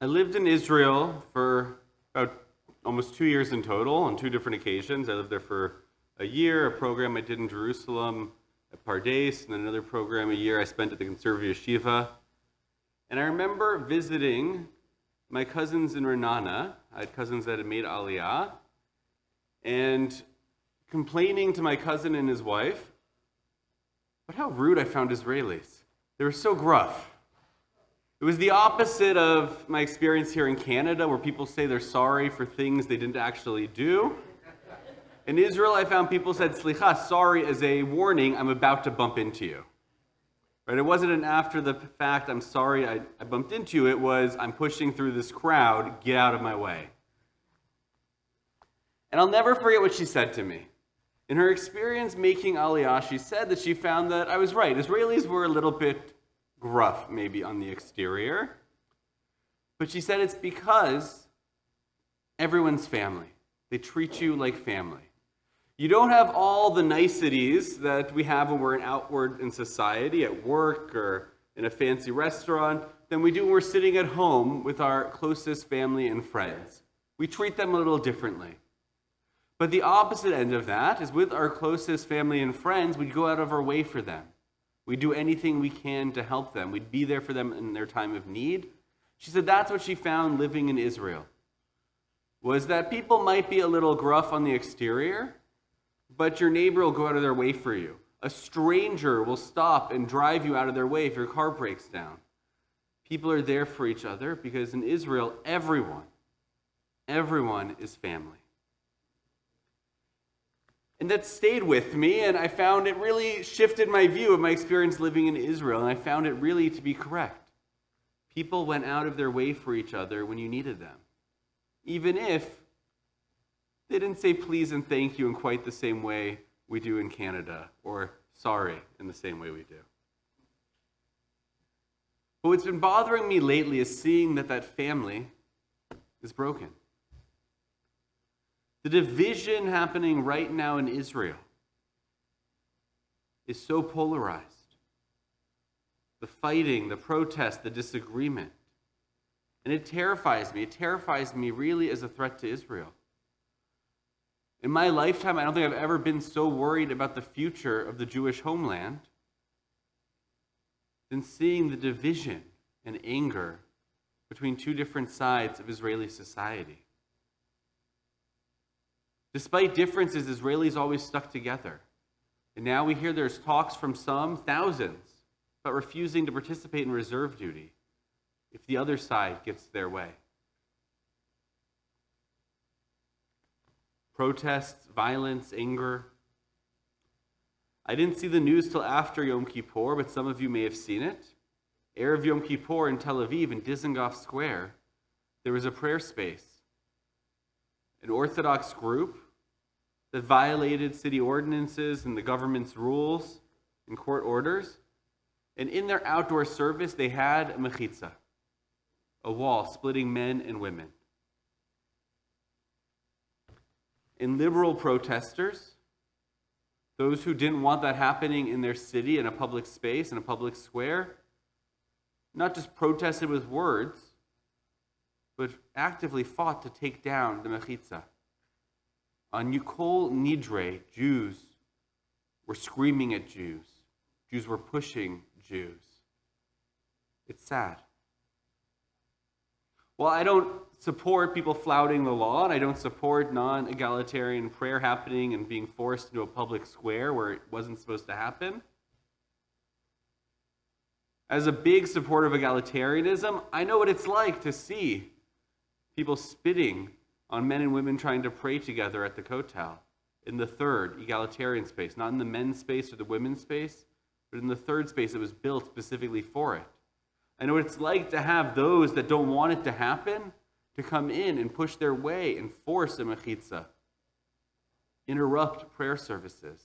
I lived in Israel for about almost 2 years in total on two different occasions. I lived there for a year, a program I did in Jerusalem at Pardes, and then another program a year I spent at the conservative yeshiva. And I remember visiting my cousins in Renana. I had cousins that had made Aliyah, and complaining to my cousin and his wife about how rude I found Israelis. They were so gruff. It was the opposite of my experience here in Canada, where people say they're sorry for things they didn't actually do. In Israel, I found people said, "Slicha," sorry, as a warning, I'm about to bump into you. Right? It wasn't an after the fact, I'm sorry I bumped into you. It was, I'm pushing through this crowd, get out of my way. And I'll never forget what she said to me. In her experience making Aliyah, she said that she found that I was right. Israelis were a little bit gruff, maybe, on the exterior. But she said it's because everyone's family. They treat you like family. You don't have all the niceties that we have when we're outward in society, at work or in a fancy restaurant, than we do when we're sitting at home with our closest family and friends. We treat them a little differently. But the opposite end of that is with our closest family and friends, we go out of our way for them. We do anything we can to help them. We'd be there for them in their time of need. She said that's what she found living in Israel, was that people might be a little gruff on the exterior, but your neighbor will go out of their way for you. A stranger will stop and drive you out of their way if your car breaks down. People are there for each other because in Israel, everyone is family. And that stayed with me, and I found it really shifted my view of my experience living in Israel, and I found it really to be correct. People went out of their way for each other when you needed them, even if they didn't say please and thank you in quite the same way we do in Canada, or sorry in the same way we do. But what's been bothering me lately is seeing that family is broken. The division happening right now in Israel is so polarized. The fighting, the protest, the disagreement. And it terrifies me. It terrifies me really as a threat to Israel. In my lifetime, I don't think I've ever been so worried about the future of the Jewish homeland than seeing the division and anger between two different sides of Israeli society. Despite differences, Israelis always stuck together. And now we hear there's talks from some, thousands, about refusing to participate in reserve duty if the other side gets their way. Protests, violence, anger. I didn't see the news till after Yom Kippur, but some of you may have seen it. Erev Yom Kippur in Tel Aviv, in Dizengoff Square, there was a prayer space. An Orthodox group that violated city ordinances and the government's rules and court orders. And in their outdoor service, they had a mechitza, a wall splitting men and women. And liberal protesters, those who didn't want that happening in their city, in a public space, in a public square, not just protested with words, but actively fought to take down the mechitza. On Kol Nidre, Jews were screaming at Jews. Jews were pushing Jews. It's sad. Well, I don't support people flouting the law, and I don't support non-egalitarian prayer happening and being forced into a public square where it wasn't supposed to happen. As a big supporter of egalitarianism, I know what it's like to see people spitting on men and women trying to pray together at the Kotel, in the third egalitarian space, not in the men's space or the women's space, but in the third space that was built specifically for it. I know what it's like to have those that don't want it to happen to come in and push their way and force a mechitza, interrupt prayer services.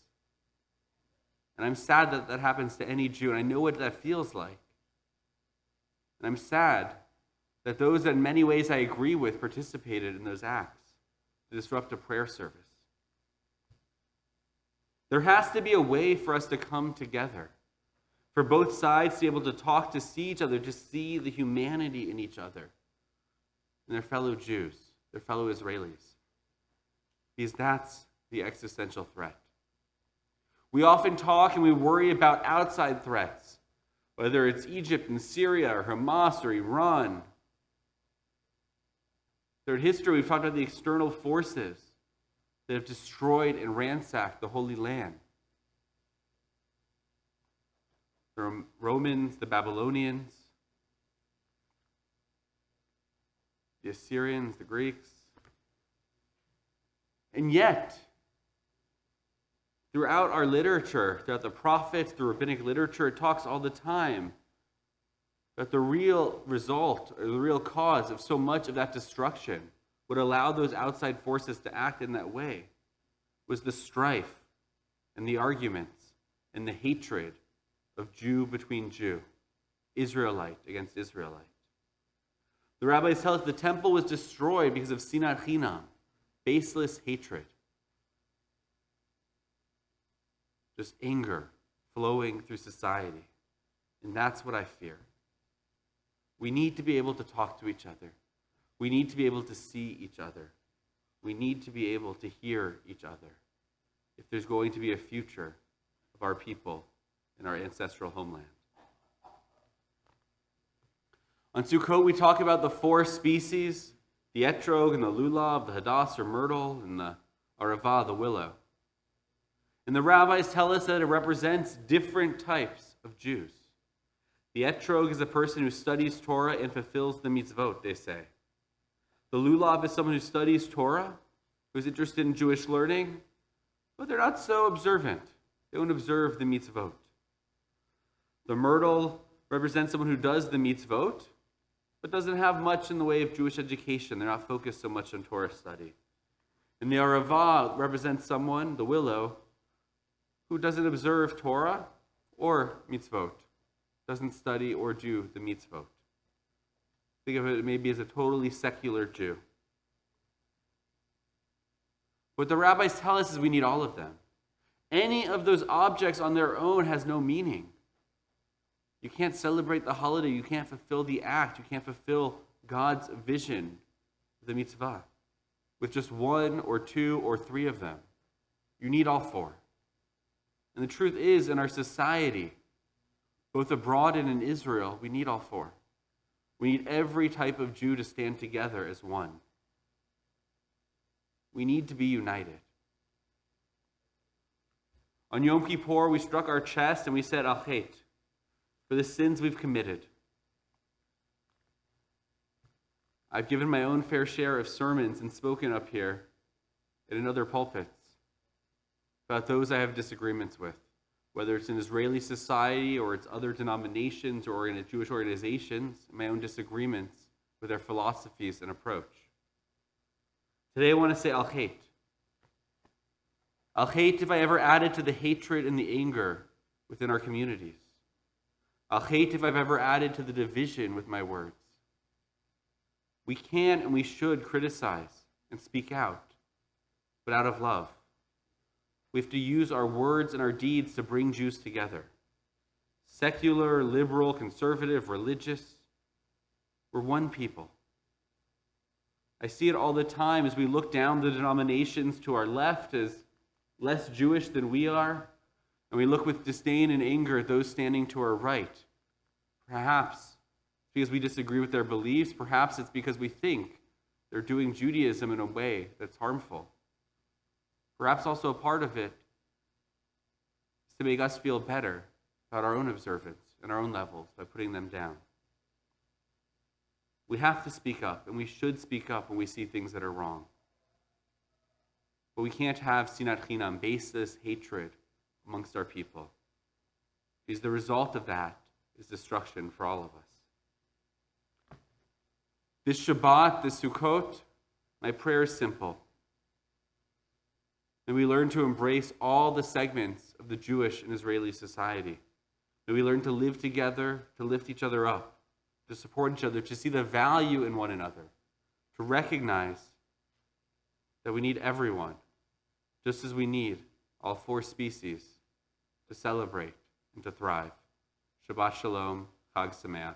And I'm sad that that happens to any Jew, and I know what that feels like. And I'm sad that those that in many ways I agree with participated in those acts to disrupt a prayer service. There has to be a way for us to come together, for both sides to be able to talk, to see each other, to see the humanity in each other. and their fellow Jews, their fellow Israelis. Because that's the existential threat. We often talk and we worry about outside threats, whether it's Egypt and Syria or Hamas or Iran. Throughout history, we've talked about the external forces that have destroyed and ransacked the Holy Land. The Romans, the Babylonians, the Assyrians, the Greeks. And yet, throughout our literature, throughout the prophets, the rabbinic literature, it talks all the time that the real result, or the real cause of so much of that destruction, would allow those outside forces to act in that way, was the strife and the arguments and the hatred of Jew between Jew, Israelite against Israelite. The rabbis tell us the temple was destroyed because of sinat chinam, baseless hatred. Just anger flowing through society. And that's what I fear. We need to be able to talk to each other. We need to be able to see each other. We need to be able to hear each other if there's going to be a future of our people in our ancestral homeland. On Sukkot, we talk about the 4 species, the etrog and the lulav, the hadass or myrtle, and the arava, the willow. And the rabbis tell us that it represents different types of Jews. The etrog is a person who studies Torah and fulfills the mitzvot, they say. The lulav is someone who studies Torah, who's interested in Jewish learning, but they're not so observant. They don't observe the mitzvot. The myrtle represents someone who does the mitzvot, but doesn't have much in the way of Jewish education. They're not focused so much on Torah study. And the arava represents someone, the willow, who doesn't observe Torah or mitzvot, doesn't study or do the mitzvot. Think of it maybe as a totally secular Jew. What the rabbis tell us is we need all of them. Any of those objects on their own has no meaning. You can't celebrate the holiday. You can't fulfill the act. You can't fulfill God's vision, the mitzvah, with just 1 or 2 or 3 of them. You need all 4. And the truth is, in our society, both abroad and in Israel, we need all 4. We need every type of Jew to stand together as one. We need to be united. On Yom Kippur, we struck our chest and we said, Achet, for the sins we've committed. I've given my own fair share of sermons and spoken up here and in other pulpits about those I have disagreements with, whether it's in Israeli society or it's other denominations or in Jewish organizations, my own disagreements with their philosophies and approach. Today I want to say Al-Hate. Al-Hate if I ever added to the hatred and the anger within our communities. Al-Hate if I've ever added to the division with my words. We can and we should criticize and speak out, but out of love. We have to use our words and our deeds to bring Jews together. Secular, liberal, conservative, religious, we're one people. I see it all the time as we look down the denominations to our left as less Jewish than we are, and we look with disdain and anger at those standing to our right. Perhaps because we disagree with their beliefs, perhaps it's because we think they're doing Judaism in a way that's harmful. Perhaps also a part of it is to make us feel better about our own observance and our own levels by putting them down. We have to speak up, and we should speak up when we see things that are wrong. But we can't have sinat chinam, baseless hatred amongst our people, because the result of that is destruction for all of us. This Shabbat, this Sukkot, my prayer is simple. May we learn to embrace all the segments of the Jewish and Israeli society. May we learn to live together, to lift each other up, to support each other, to see the value in one another, to recognize that we need everyone, just as we need all 4 species to celebrate and to thrive. Shabbat Shalom, Chag Sameach.